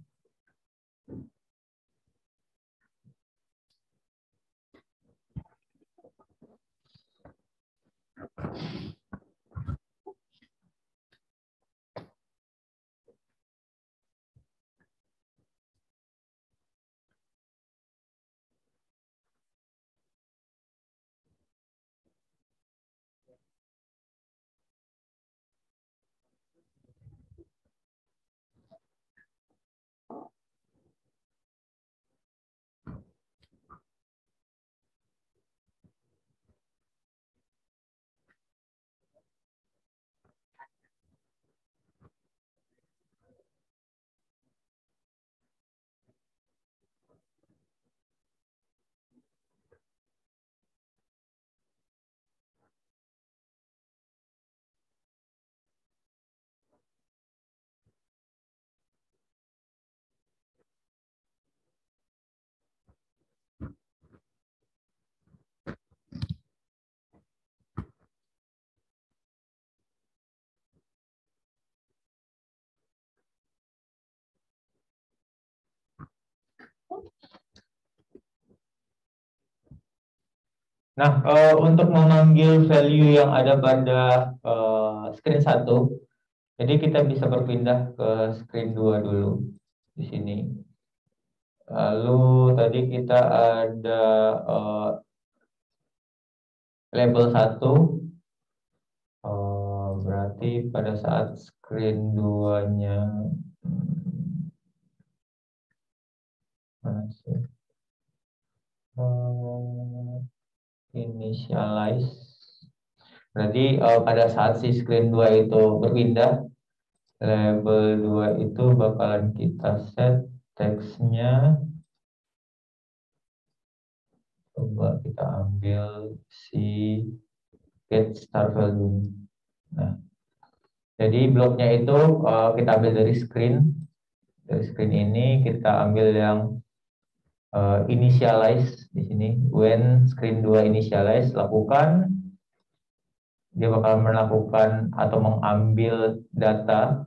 Nah, untuk memanggil value yang ada pada screen 1, jadi kita bisa berpindah ke screen 2 dulu di sini. Lalu tadi kita ada label 1, berarti pada saat screen 2-nya mana sih? Initialize. Berarti pada saat si screen 2 itu berpindah, label 2 itu bakalan kita set teksnya. Coba kita ambil si get start value. Nah, jadi bloknya itu kita ambil dari screen. Dari screen ini kita ambil yang initialize di sini. When screen 2 initialize, lakukan. Dia bakal melakukan atau mengambil data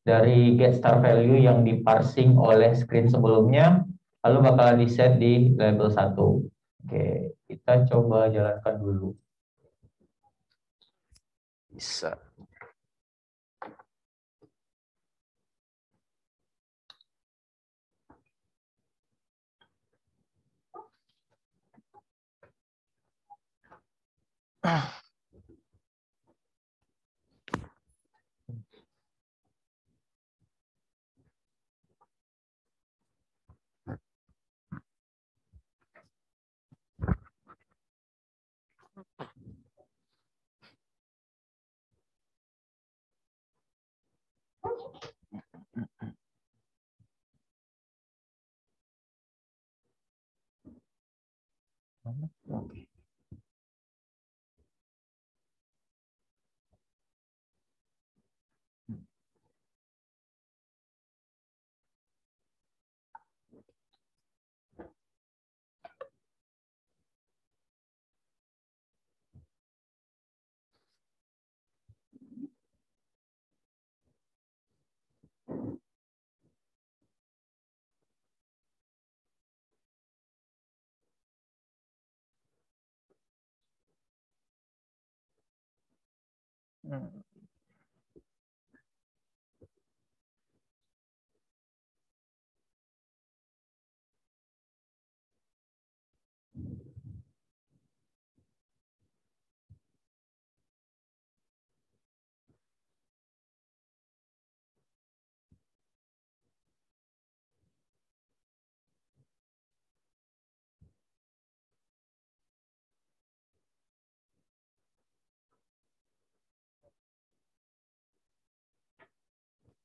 dari get start value yang diparsing oleh screen sebelumnya, lalu bakal di set di label 1. Oke, kita coba jalankan dulu. Bisa. Oke.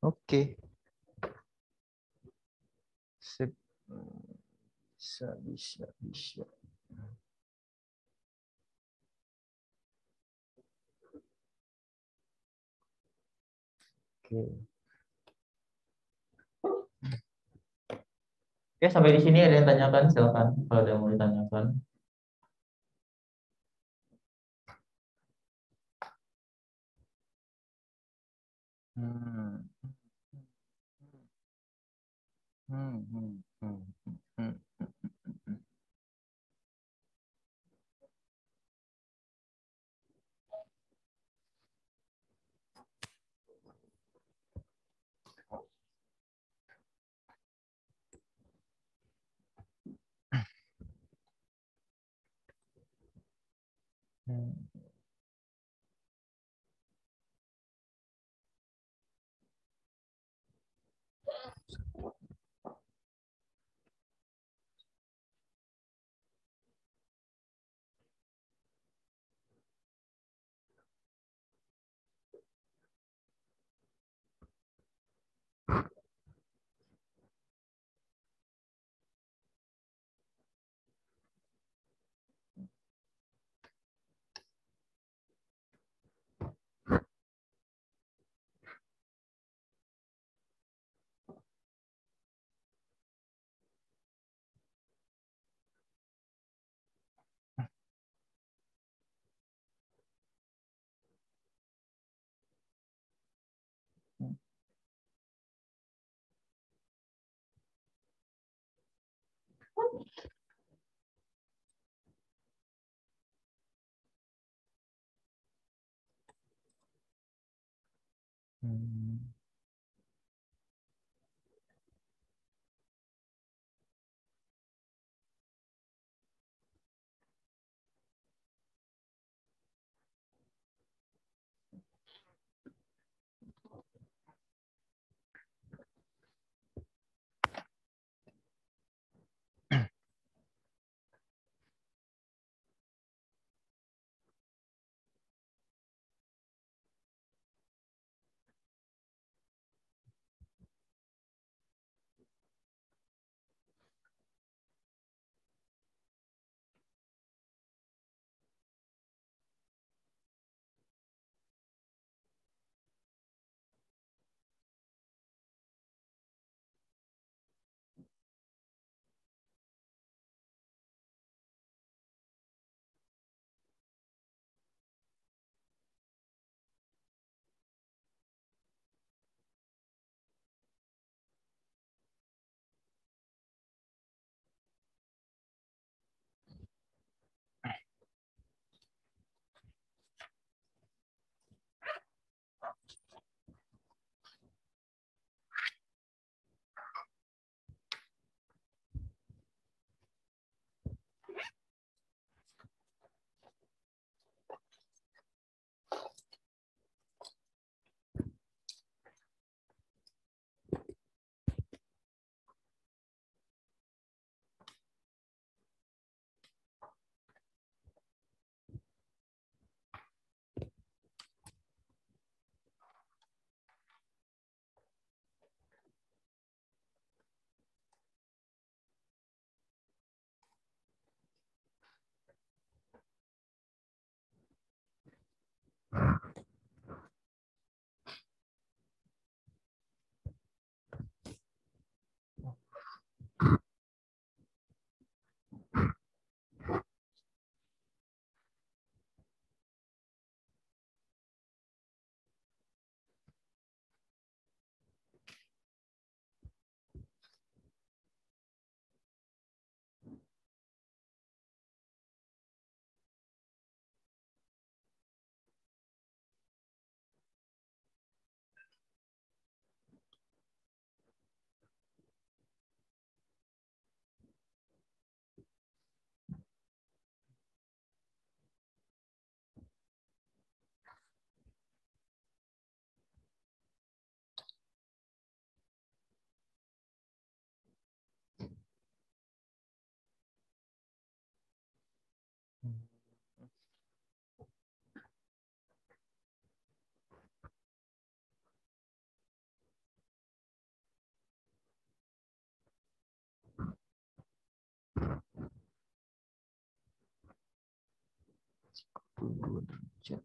Oke. Sip. Bisa. Oke. Oke, sampai di sini ada yang tanyakan, silakan kalau ada yang mau ditanyakan. Hmm. Hmm. Hmm. Hmm. Hmm. Hmm. Hmm. Dua derajat.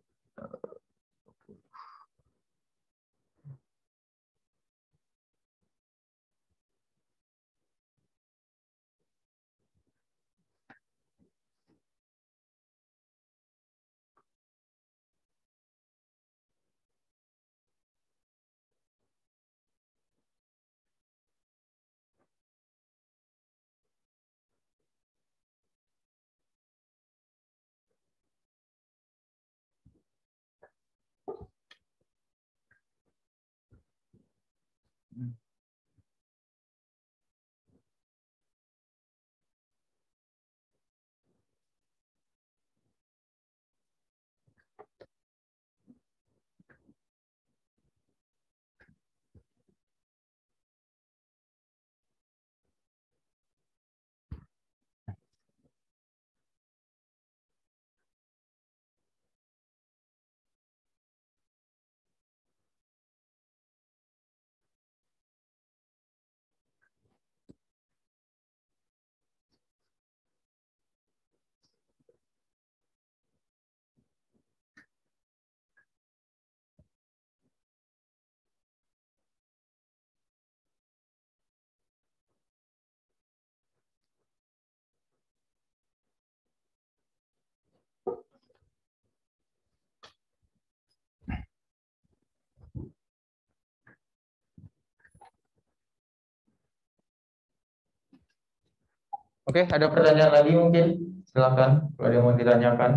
Oke, ada pertanyaan lagi mungkin? Silakan kalau ada yang mau ditanyakan.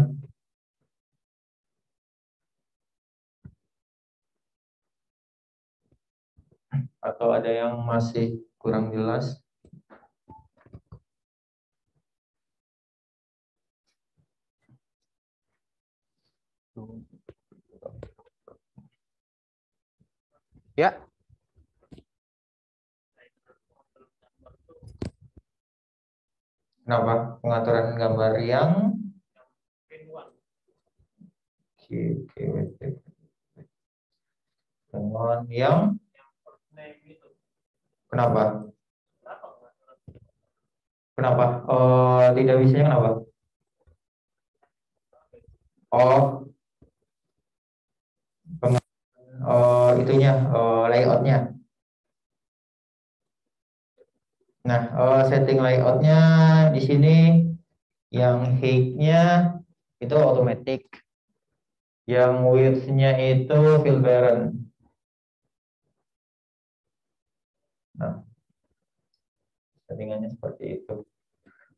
atau ada yang masih kurang jelas? Ya. Kenapa? Pengaturan gambar yang dengan yang kenapa? Kenapa? Tidak bisanya kenapa? Oh, itunya layoutnya. Nah, setting layoutnya di sini yang height-nya itu automatic, yang width-nya itu fill parent. Nah, settingannya seperti itu.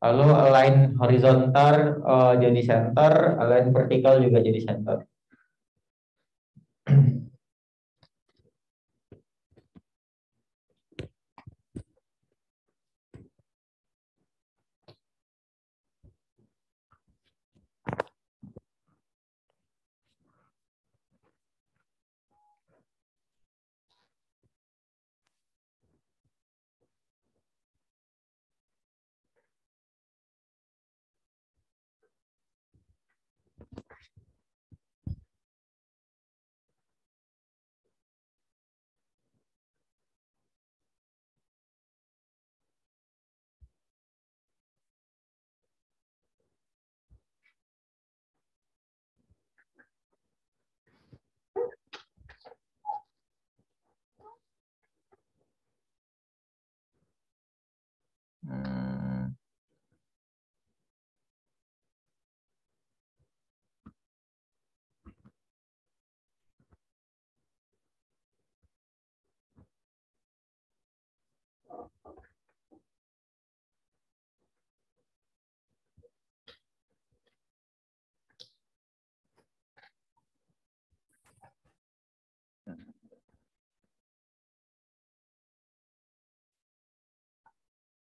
Lalu align horizontal jadi center, align vertikal juga jadi center.